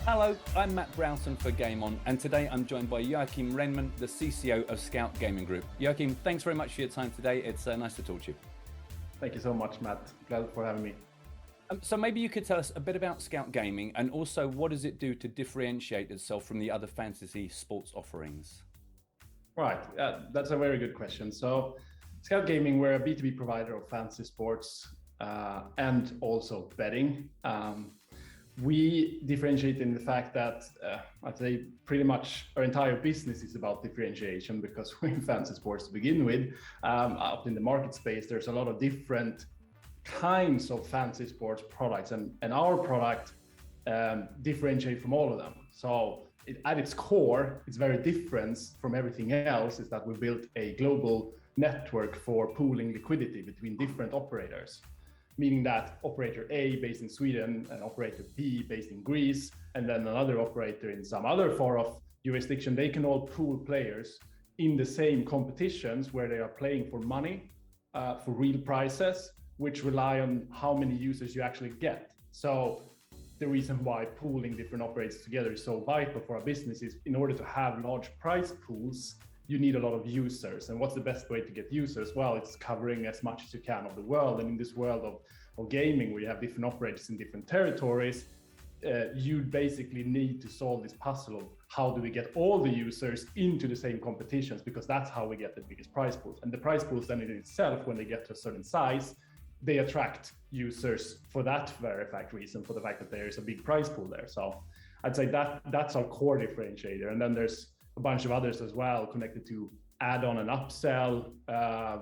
Hello, I'm Matt Broughton for Game On, and today I'm joined by Joakim Renman, the CCO of Scout Gaming Group. Joakim, thanks very much for your time today. It's nice to talk to you. Thank you so much, Matt. Glad for having me. So maybe you could tell us a bit about Scout Gaming, and also what does it do to differentiate itself from the other fantasy sports offerings? Right, that's a very good question. So Scout Gaming, we're a B2B provider of fantasy sports and also betting. We differentiate in the fact that I'd say pretty much our entire business is about differentiation, because we're in fantasy sports to begin with. Out in the market space, there's a lot of different kinds of fantasy sports products, and our product differentiate from all of them. So at its core, it's very different from everything else, is that we built a global network for pooling liquidity between different operators. Meaning that operator A based in Sweden and operator B based in Greece, and then another operator in some other far off jurisdiction, they can all pool players in the same competitions where they are playing for money, for real prizes, which rely on how many users you actually get. So the reason why pooling different operators together is so vital for our business is, in order to have large prize pools, you need a lot of users. And what's the best way to get users? Well, it's covering as much as you can of the world. And in this world of gaming, where you have different operators in different territories, you basically need to solve this puzzle of how do we get all the users into the same competitions, because that's how we get the biggest prize pools. And the prize pools then in itself, when they get to a certain size, they attract users for that very fact reason, for the fact that there is a big prize pool there. So I'd say that's our core differentiator. And then there's a bunch of others as well connected to add-on and upsell.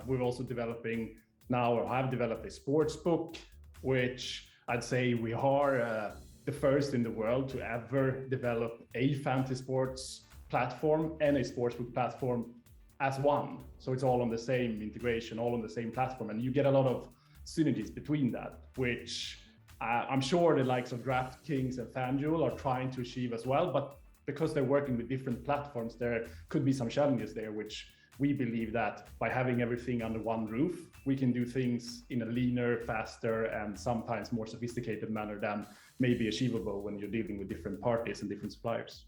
We're also developing now, or have developed, a sports book, which I'd say we are the first in the world to ever develop a fantasy sports platform and a sportsbook platform as one. So it's all on the same integration, all on the same platform, and you get a lot of synergies between that, which I'm sure the likes of DraftKings and FanDuel are trying to achieve as well, but because they're working with different platforms, there could be some challenges there, which we believe that by having everything under one roof, we can do things in a leaner, faster, and sometimes more sophisticated manner than may be achievable when you're dealing with different parties and different suppliers.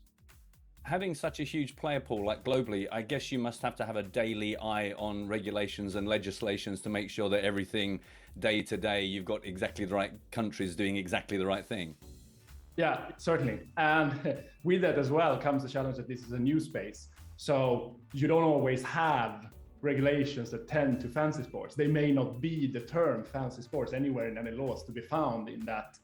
Having such a huge player pool, like globally, I guess you must have to have a daily eye on regulations and legislations to make sure that everything day to day, you've got exactly the right countries doing exactly the right thing. Yeah, certainly. And with that as well comes the challenge that this is a new space. So you don't always have regulations that tend to fantasy sports. They may not be the term fantasy sports anywhere in any laws to be found in that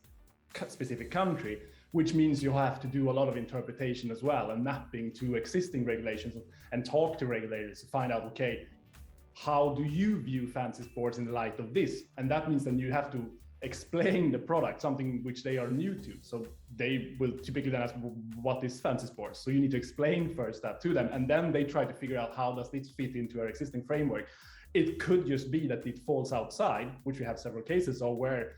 specific country, which means you have to do a lot of interpretation as well, and mapping to existing regulations, and talk to regulators to find out, okay, how do you view fantasy sports in the light of this? And that means then you have to explain the product, something which they are new to. So they will typically then ask, what is fantasy sports? So you need to explain first that to them, and then they try to figure out, how does this fit into our existing framework? It could just be that it falls outside, which we have several cases of, where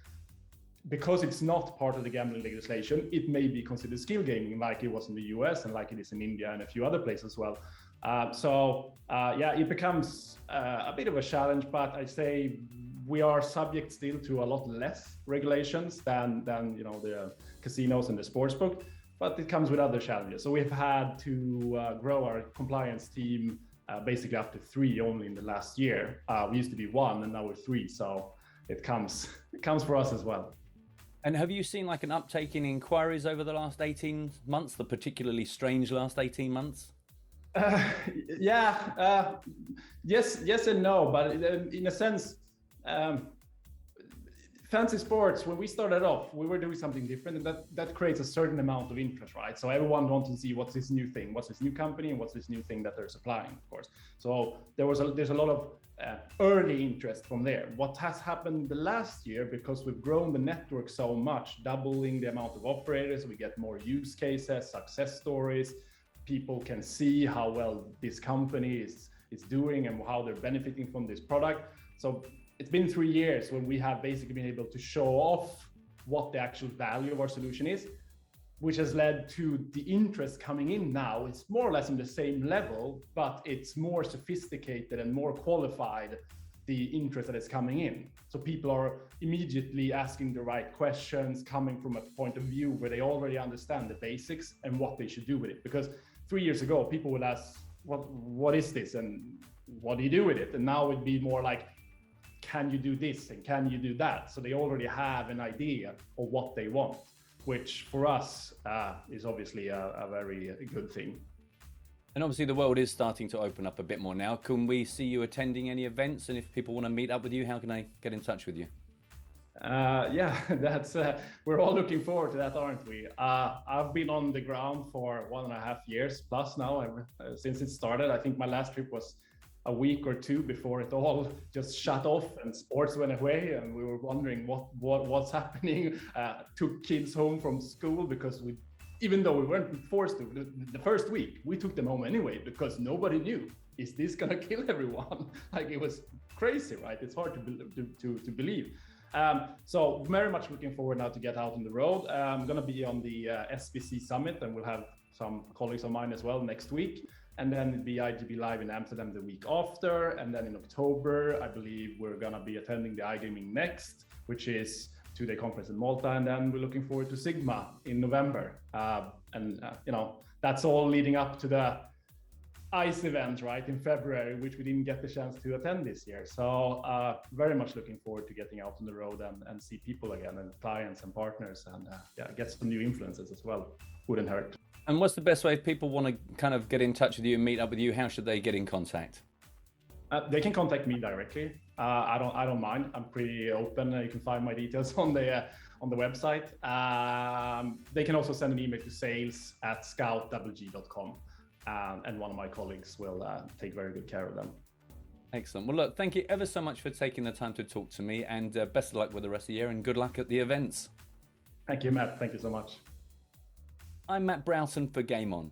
because it's not part of the gambling legislation, it may be considered skill gaming, like it was in the US and like it is in India and a few other places as well. It becomes a bit of a challenge, but I say we are subject still to a lot less regulations than the casinos and the sportsbook, but it comes with other challenges. So we've had to grow our compliance team basically up to 3 only in the last year. We used to be 1 and now we're 3, so it comes for us as well. And have you seen like an uptake in inquiries over the last 18 months, the particularly strange last 18 months? Yes and no, but in a sense, fantasy sports, when we started off, we were doing something different, and that creates a certain amount of interest, right? So everyone wants to see what's this new thing, what's this new company, and what's this new thing that they're supplying, of course. So there's a lot of early interest from there. What has happened the last year, because we've grown the network so much, doubling the amount of operators, we get more use cases, success stories, people can see how well this company is doing and how they're benefiting from this product. So it's been 3 years when we have basically been able to show off what the actual value of our solution is, which has led to the interest coming in now. It's more or less on the same level, but it's more sophisticated and more qualified the interest that is coming in. So people are immediately asking the right questions, coming from a point of view where they already understand the basics and what they should do with it. Because 3 years ago, people would ask, what is this and what do you do with it? And now it'd be more like, can you do this and can you do that? So they already have an idea of what they want, which for us is obviously a very good thing. And obviously the world is starting to open up a bit more now. Can we see you attending any events? And if people want to meet up with you, how can they get in touch with you? Yeah, that's we're all looking forward to that, aren't we? I've been on the ground for 1.5 years plus now since it started. I think my last trip was a week or two before it all just shut off and sports went away, and we were wondering what's happening. Took kids home from school because even though we weren't forced to, the first week we took them home anyway because nobody knew, is this gonna kill everyone? Like, it was crazy, right? It's hard to believe. So very much looking forward now to get out on the road. I'm gonna be on the SBC Summit, and we'll have some colleagues of mine as well next week. And then it'll be IGB Live in Amsterdam the week after. And then in October, I believe we're gonna be attending the iGaming Next, which is 2-day conference in Malta. And then we're looking forward to Sigma in November. You know, that's all leading up to the ICE event, right, in February, which we didn't get the chance to attend this year. So very much looking forward to getting out on the road and see people again, and clients and partners, and yeah, get some new influences as well. Wouldn't hurt. And what's the best way if people want to kind of get in touch with you and meet up with you? How should they get in contact? They can contact me directly. I don't mind. I'm pretty open. You can find my details on the website. They can also send an email to sales@scoutwg.com, and one of my colleagues will take very good care of them. Excellent. Well, look, thank you ever so much for taking the time to talk to me, and best of luck with the rest of the year, and good luck at the events. Thank you, Matt. Thank you so much. I'm Matt Broughton for Game On.